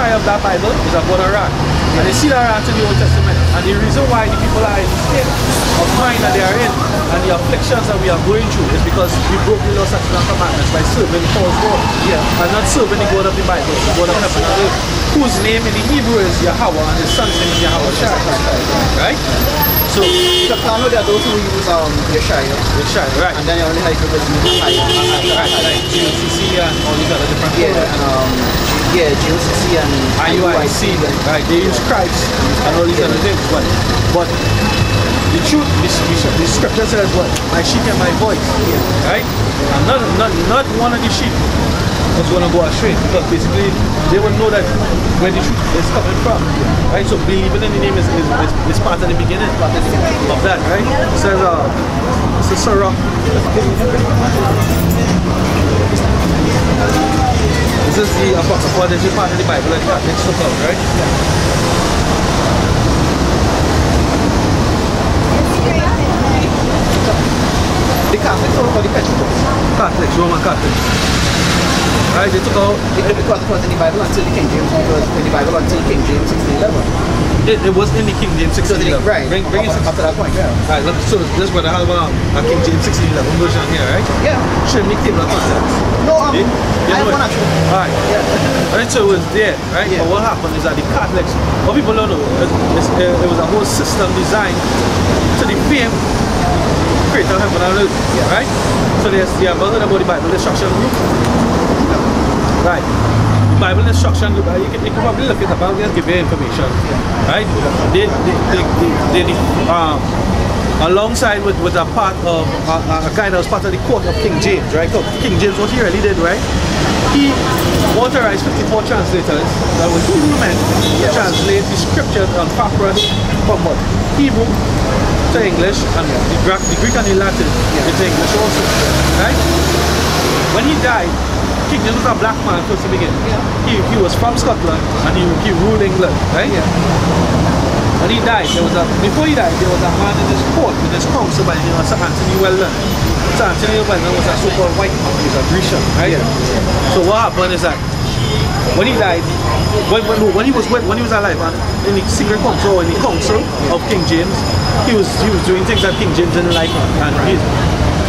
side of that Bible is about a rat. And they see that rat in the Old Testament. And the reason why the people are in the state of mind that they are in and the afflictions that we are going through is because we broke the law, statutes, and commandments by serving false God. And not serving the God of the Bible, the God of heaven and earth, whose name in the Hebrew is Yahweh and his son's name is Yahawashi. Right? So there are those who use Yeshaya, right. And then you only have to use right. GCC and all these other different GCC and IUIC, right? They use Christ and all these other things, but the truth, the scripture says what? My sheep hear my voice, right? And not one of the sheep was going to go astray, because basically they will know that where the truth is coming from, right? So believing in the name is part of the beginning of that, right? It says, Sarah. This is the Apocrypha, this is part of the Bible that Catholics took out, right? The Catholics or the Pentecostals? Catholics, Roman Catholics. Right, they took out... Because it was in the Bible until the King James, because in the Bible until King James 1611. It was in the King James 1611. Right, bring it up to that point, yeah. Right, so this is what I have a King James 1611 version here, right? Yeah. Should make table of contents. No, I have one actually. Alright. Yeah. Right, so it was there, right? Yeah. But what happened is that the Catholics, what people don't know, it was a whole system designed to defame creator of heaven and earth, right? So there's the about the Bible destruction group. Right. The Bible instruction, you can probably look it up, I'll just give you information. Right? They alongside with a part of a guy that was part of the court of King James, right? So King James, what he really did, right? He authorized 54 translators that were Hebrew men to translate the scriptures on papyrus from what? Hebrew to English, and the Greek and the Latin into English also. Right? When he died, King James was a black man first to begin. He was from Scotland and he ruled England, right? When he died, before he died, there was a man in his court, in his council by the name of Sir Anthony Weldon. Sir Anthony Weldon was a so-called white man, he was a Grecian, right? So what happened is that when he died, when he was alive and in the secret council, or in the council of King James, he was doing things that King James didn't like, and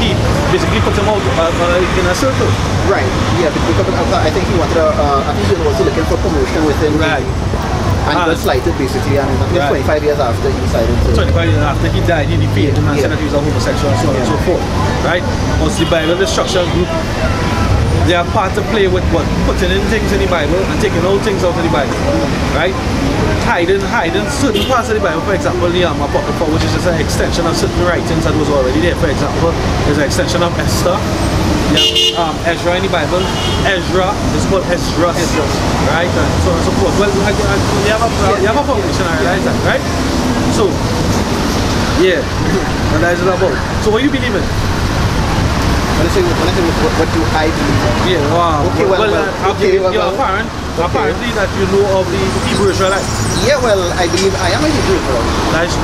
he basically put him out in a circle. Right, yeah, because I think he wanted I think he was also looking for promotion within and he was slighted basically, and I think 25 years after he decided to... 25 years after he died, he defeated him and said that he was a homosexual and so on and so forth, right? Once the Bible destruction group, they are part to play with what? Putting in things in the Bible and taking out things out of the Bible, right? Hiding certain parts of the Bible, for example, the Apocrypha, which is just an extension of certain writings that was already there. For example, there's an extension of Esther. Ezra in the Bible. Ezra is called Ezra, right? And so on and so forth. Well, you have a publication, I realize that, right? So, yeah, and that is it about. So, what you believe in? When I say what do I believe? Yeah, wow. Okay, You're apparently that you know of the Hebrew Israelites. Yeah, well, I believe I am a Hebrew Israelite.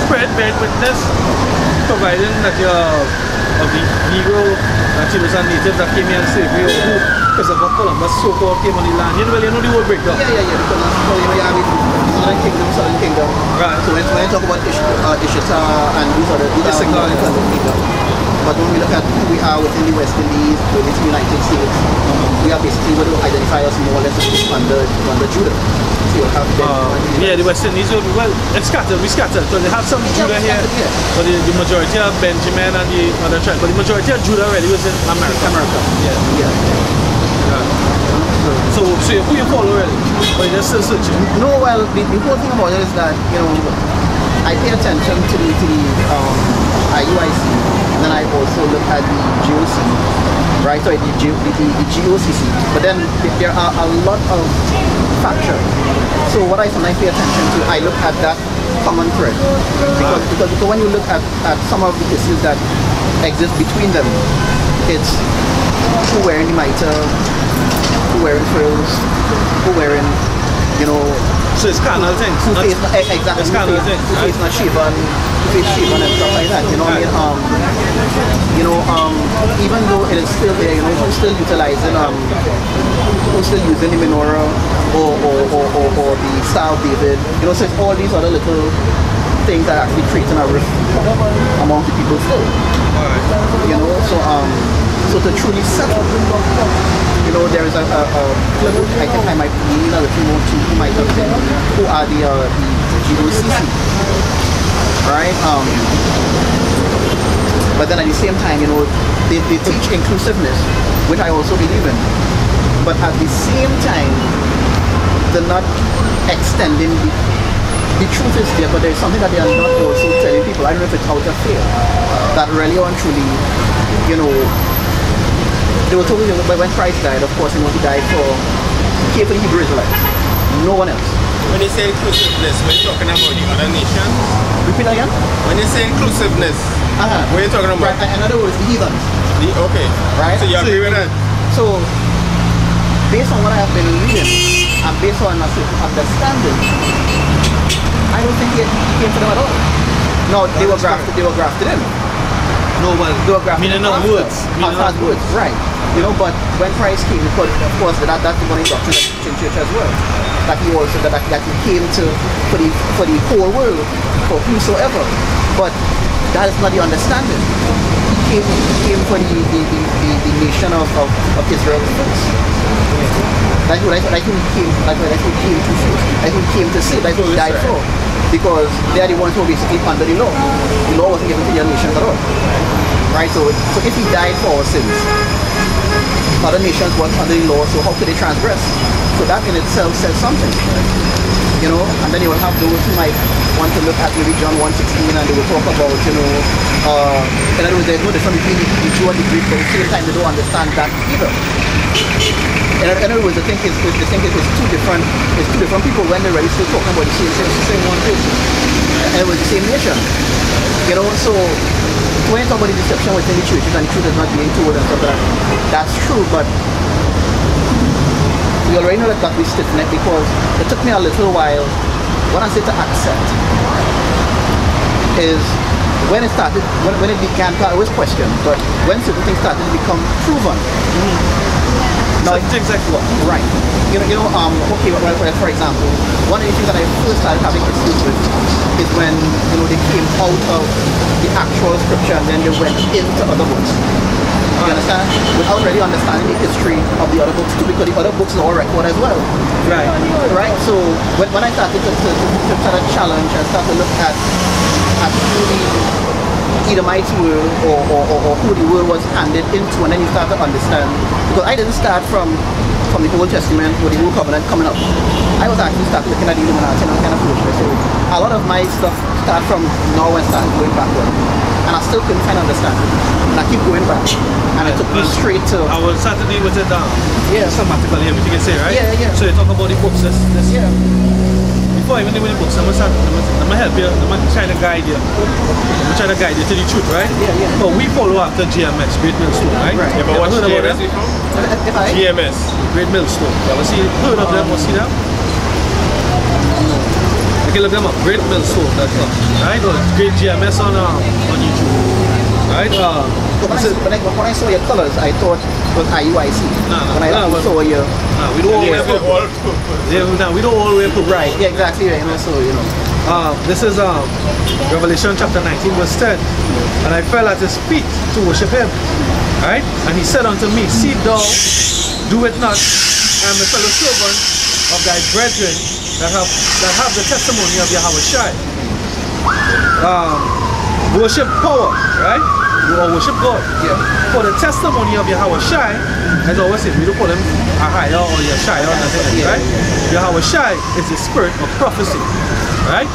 Spread witness, providing that you're of the Negro, Latinos and natives that came here and slavery, or who Christopher Columbus so-called came on the land. You know the whole breakdown. Yeah, because you have Southern Kingdom. Right. So when I talk about Ishita and these are Southern Kingdom. But when we look at who we are within the West Indies, within the United States, we are basically what we identify as more or less under Judah. So you have the West Indies, well, it's scattered, we scattered. So they have some Judah here, but the majority of Benjamin and the other tribes, but the majority of Judah really was in America. So who you follow really? But you're still searching? No, well, the whole thing about it is that, you know, I pay attention to the IUIC, and then I also look at the GOC, right? So the GOCC. But then there are a lot of factions. So what I sometimes pay attention to, I look at that common thread. Because when you look at some of the issues that exist between them, it's who wearing the mitre, who wearing frills, who wearing, you know... So it's carnal things. Exactly. It's carnal things. Who face not shaven, who face shaven and stuff like that. You know what I mean? Even though it is still there, you know, we're still utilizing who's still using the menorah or the Star of David. You know, so it's all these other little things that are actually creating a rift among the people still. You know, so to truly settle, you know, there is a clip I think I might need a little more to who might have been, who are the GOCC, right? But then at the same time, you know, they teach inclusiveness, which I also believe in. But at the same time, they're not extending the truth is there, but there's something that they are not also telling people. I don't know if it's out of fear. That really and truly, you know, they were told when Christ died, of course, you know, he died for the Hebrew Israelites. No one else. When you say inclusiveness, when you're talking about the other nations? Repeat that again? When you say inclusiveness, what are you talking about? Right, in other words, the heathens. Okay. Right? So you agree with that? So, based on what I have been reading, and based on my understanding, I don't think it came to them at all. No, they were grafted in. No, well, They were grafted meaning in no words. As words, right. You know, but when Christ came, because of course that's the one doctrine of the church as well. That he also that he came to for the whole world, for whosoever. But that is not the understanding. He came for the nation of Israel first. That's what he came to show. That's what he came to say. That's what he died for. Because they are the ones who are basically under the law. The law wasn't given to their nations at all. Right? So if he died for our sins, other nations weren't under the law, so how could they transgress? So that in itself says something. You know, and then you will have those who might want to look at maybe John 1:16 and they will talk about, you know, in other words, there's no difference between the Jew and the Greek, but at the same time they don't understand that either. In other words, the thing is two different people when they're really still talking about the same one person. And it was the same nation. You know, so when you talk about the deception within the churches and the truth is not being told and stuff like that, that's true, but we already know that we stiff-necked because it took me a little while. What I say to accept is when it started, when it began, I always question, but when certain things started to become proven. Now, exactly what? Right. You know, okay, for example, one of the things that I first started having issues with is when, you know, they came out of the actual scripture and then they went into other books. You understand? Without really understanding the history of the other books too, because the other books are all record as well. Right. Right? So when I started to try to challenge and start to look at who the Edomites were or who the word was handed into, and then you start to understand. Because I didn't start from the Old Testament or the Old Covenant coming up. I was actually started looking at the Illuminati and kind of foolish. So a lot of my stuff start from now and start going backward. And I still couldn't kind of understand it. And I keep going back. And it took me straight to... I was Saturday with it yeah. systematically, everything you say, right? Yeah. So you talk about the books, yeah. Before I even do the books, I'm gonna help you, I'm gonna try to guide you. I'm trying to guide you to the truth, right? Yeah. But we follow after GMS, Great Millstone, right? Yeah, but what's GMS before? GMS. Great Millstone. You ever heard of them or see them? You can look them up, greatmillstone.com, right? Or Great GMS on YouTube, right? When I saw your colors, I thought it was IUIC. When I saw your... we don't all wear purple. We don't all wear purple. Right, yeah, exactly right. And also, you know... this is Revelation chapter 19 verse 10. And I fell at his feet to worship him, right? And he said unto me, see thou, do it not. I am a fellow servant of thy brethren that have the testimony of Yahawashi. Worship power, right? Or worship God. Yeah. For the testimony of Yahawashi, as I always say, we don't call him Ahaya or Yeshaya or nothing, right? Yahawashi is the spirit of prophecy, right?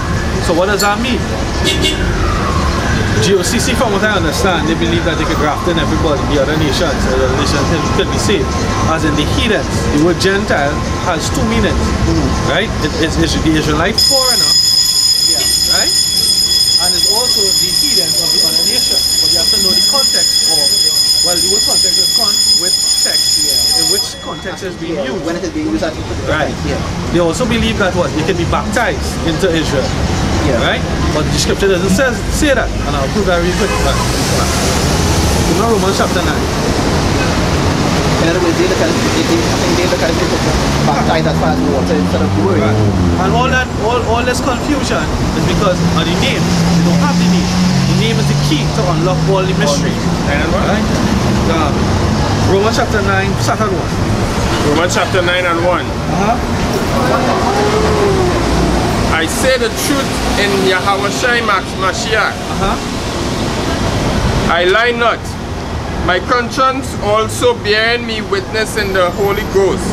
So what does that mean? GOCC, from what I understand, they believe that they could graft in everybody, the other nations, could be saved. As in the heathens, the word Gentile has two meanings, right? It's the Israelite foreigner, right? And it's also the heathen of the other nation. But you have to know the context of, well, the word context is with text, in which context is being used. When it is being used at right. They also believe that what? They can be baptized into Israel. Right? But the scripture doesn't say that. And I'll prove that real quick. In Romans chapter 9. In In other words, they look at it baptized as far as water instead of the word. Right. And all this confusion is because of the name. They don't have the name. The name is the key to unlock all the mysteries. Right? Romans chapter 9, start at 1. Romans chapter 9 and 1. I say the truth in Yahawashi Mashiach. I lie not. My conscience also bearing me witness in the Holy Ghost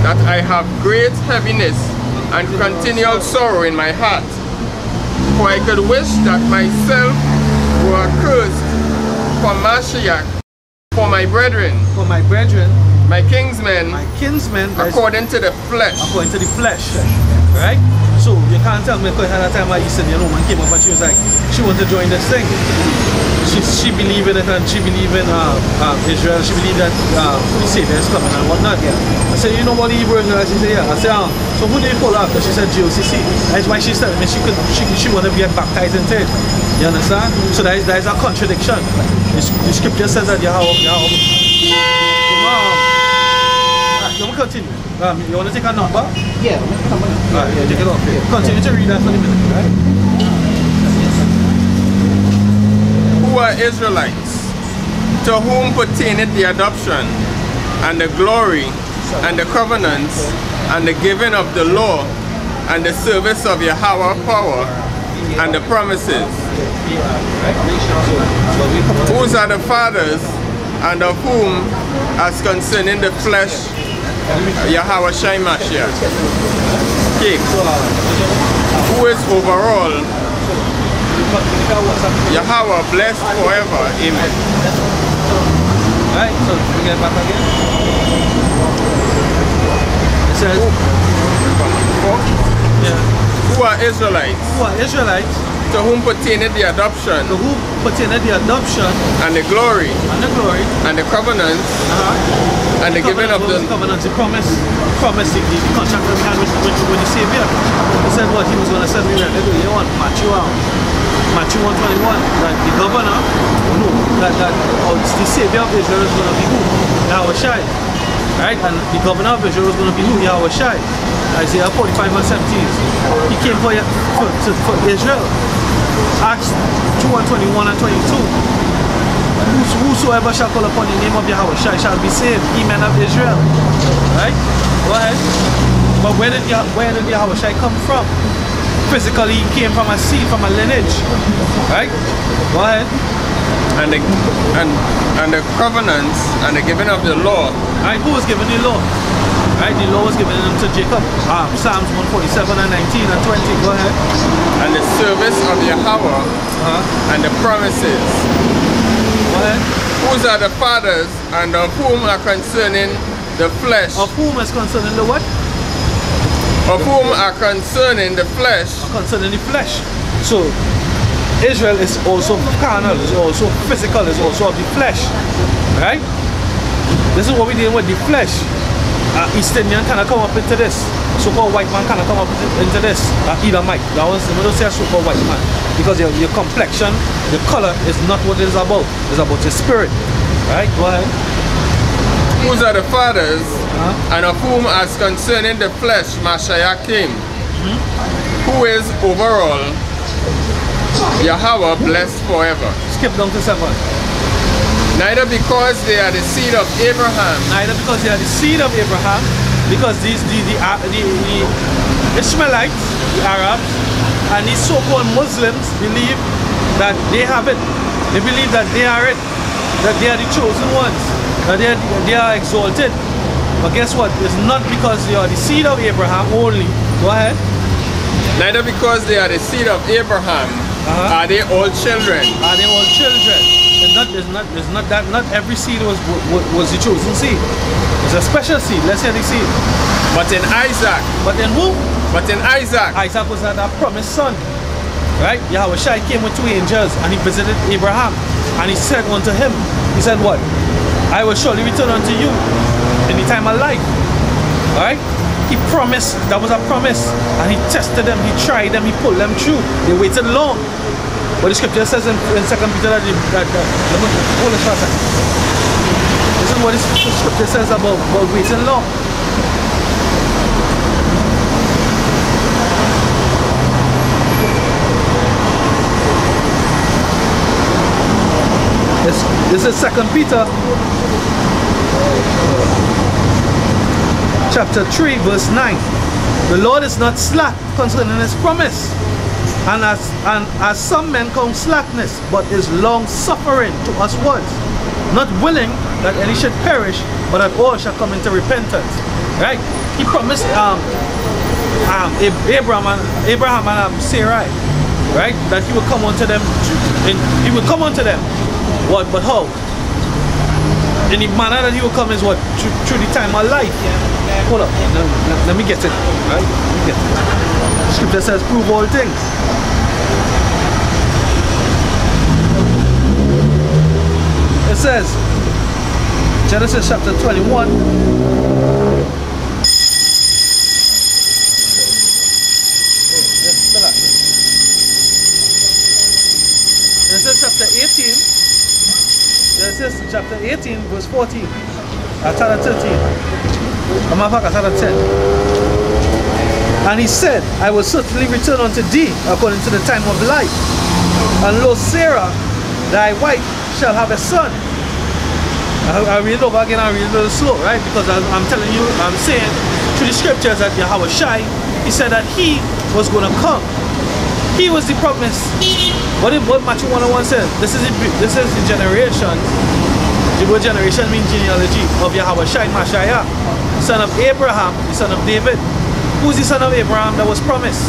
that I have great heaviness and continual sorrow in my heart. For I could wish that myself were accursed for Mashiach, for my brethren, my kinsmen, according to the flesh. Right? So you can't tell me because at that time Eastern woman came up and she was like, she wanted to join this thing. She believed in it and she believed in Israel. She believed that the Savior is coming and whatnot. I said, you know what the Hebrew is? She said, yeah. I said, so who do you follow after? She said, GOCC. That's why she said, I mean, she wanted to get baptized into it. You understand? So that is a contradiction. The scripture says that Yahweh. Let me continue. You want to take a number? Yeah. Alright, take it off here. Continue to read that for a minute, right? Who are Israelites, to whom pertaineth the adoption, and the glory, and the covenants, and the giving of the law, and the service of Yahweh power, and the promises. Whose are the fathers, and of whom, as concerning the flesh, Yahawashi Mashiach. Okay. Who is overall Yahweh blessed forever. Amen. Right, so we get back again. It says who are Israelites? To whom pertaineth the adoption. And the glory. And the covenants. And the giving of the covenant, the promise, the contract that we had with the Savior. He said what he was going to send me. You want Matthew 1:21, that the governor, the Savior of Israel is going to be who? Yahawashi. Right? And the governor of Israel is going to be who? Yahawashi. Isaiah 45 and 17. He came for Israel. Acts 2:21 and 22. Whosoever shall call upon the name of Yahawashi shall be saved, he man of Israel. Right? Go ahead. But where did Yahawashi come from? Physically, he came from a seed, from a lineage. Right? Go ahead. And the covenants and the giving of the law. Right? Who was given the law? Right? The law was given to Jacob. Psalms 147 and 19 and 20. Go ahead. And the service of Yahweh and the promises. Whose are the fathers, and of whom are concerning the flesh. Of whom is concerning the what? Of whom are concerning the flesh. Concerning the flesh. So Israel is also carnal, is also physical, is also of the flesh. Right? This is what we're dealing with, the flesh. Eastern cannot come up into this. So-called white man cannot come up into this. Edomite. We don't say a so-called white man. Because your complexion, your color is not what it is about. It's about your spirit. Right? Go ahead. Whose are the fathers, and of whom as concerning the flesh Mashiach came, who is overall Yahweh blessed forever. Skip down to 7. Neither because they are the seed of Abraham. Because the Ishmaelites, the Arabs, and these so-called Muslims believe that they have it. They believe that they are it. That they are the chosen ones. That they are exalted. But guess what? It's not because they are the seed of Abraham only. Go ahead. Neither because they are the seed of Abraham are they all children. It's not that not every seed was the chosen seed. It's a special seed. Let's hear the seed. But in Isaac. But in who? But in Isaac. Isaac was that promised son. Right? Yahawashi came with 2 angels and he visited Abraham. And he said unto him, he said what? I will surely return unto you in the time of life. Alright? He promised, that was a promise. And he tested them, he tried them, he pulled them through. They waited long. But the scripture says in 2 Peter that hold on for a second. This is what the scripture says about waiting long. This is 2 Peter chapter 3 verse 9. The Lord is not slack concerning his promise, and as some men count slackness, but is long suffering to uswards, not willing that any should perish, but that all shall come into repentance. Right? He promised Abraham and Sarai, right, that he would come unto them. He would come unto them. What? But how? In the manner that he will come is what? Through the time of life. Hold up. Let me get it. Right? Let me get it. Scripture says, prove all things. It says, Genesis chapter 21. Genesis chapter 18. Genesis chapter 18 verse 14. Chapter 13. Chapter 10. And he said, I will certainly return unto thee according to the time of life. And lo, Sarah, thy wife, shall have a son. I read it over again, I read it a little slow, right? Because I'm telling you, I'm saying through the scriptures that Yahawashi, he said that he was going to come. He was the promise. What Matthew 101 says, this is the generation. The word generation means genealogy of Yahawashi, Mashiach, son of Abraham, the son of David. Who's the son of Abraham that was promised?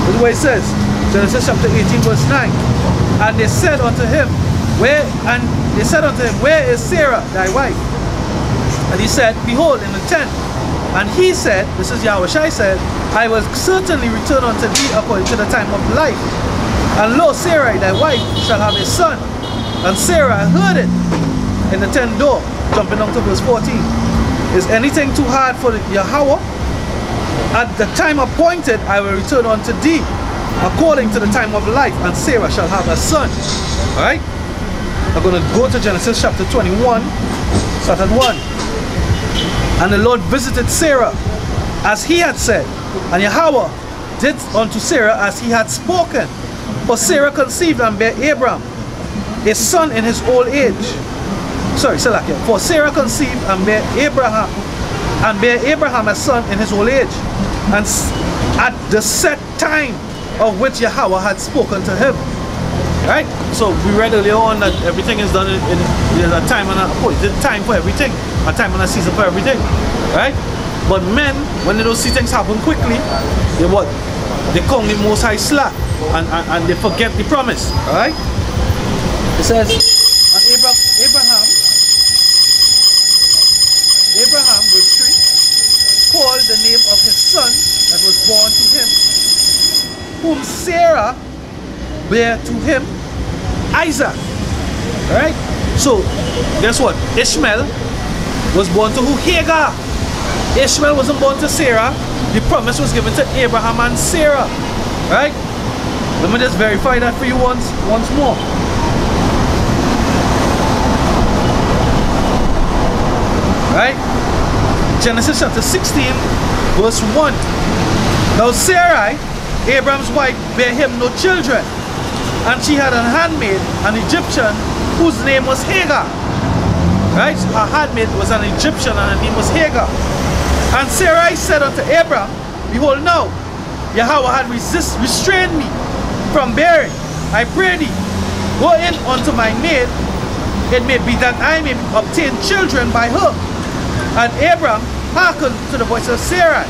This is what it says. Genesis chapter 18 verse 9. And they said unto him, where is Sarah, thy wife? And he said, behold, in the tent. And he said, this is Yahawashi said, I will certainly return unto thee according to the time of life. And lo, Sarai, thy wife, shall have a son. And Sarah heard it in the tent door. Jumping down to verse 14. Is anything too hard for Yahweh? At the time appointed, I will return unto thee according to the time of life, and Sarah shall have a son. Alright? I'm going to go to Genesis chapter 21, start at 1. And the Lord visited Sarah as he had said, and Yahweh did unto Sarah as he had spoken. For Sarah conceived and bare Abram a son in his old age. Sorry, Salakia. For Sarah conceived and bare Abraham a son in his old age, and at the set time of which Yahweh had spoken to him. Right? So we read earlier on that everything is done in a time and a time for everything, a time and a season for everything. Right? But men, when they don't see things happen quickly, they what? They call the Most High slack, and they forget the promise. Alright? It says, and Abraham, verse 3, called the name of his son that was born to him, whom Sarah bare to him, Isaac. Alright? So, guess what? Ishmael was born to who? Hagar. Ishmael wasn't born to Sarah. The promise was given to Abraham and Sarah. Right? Let me just verify that for you once more. Right? Genesis chapter 16, verse 1. Now Sarai, Abraham's wife, bare him no children, and she had a handmaid, an Egyptian, whose name was Hagar. Right? Her handmaid was an Egyptian, and her name was Hagar. And Sarai said unto Abraham, behold now, Yahweh had restrained me from bearing. I pray thee, go in unto my maid, it may be that I may obtain children by her. And Abraham hearkened to the voice of Sarai.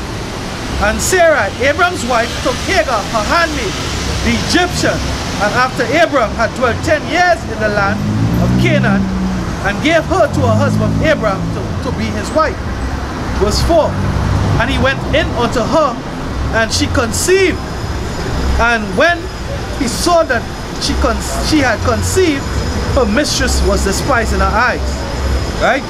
And Sarai, Abraham's wife, took Hagar, her handmaid, the Egyptian, and after Abraham had dwelt 10 years in the land of Canaan, and gave her to her husband Abraham to be his wife. Verse 4. And he went in unto her, and she conceived. And when he saw that she had conceived, her mistress was despised in her eyes. Right?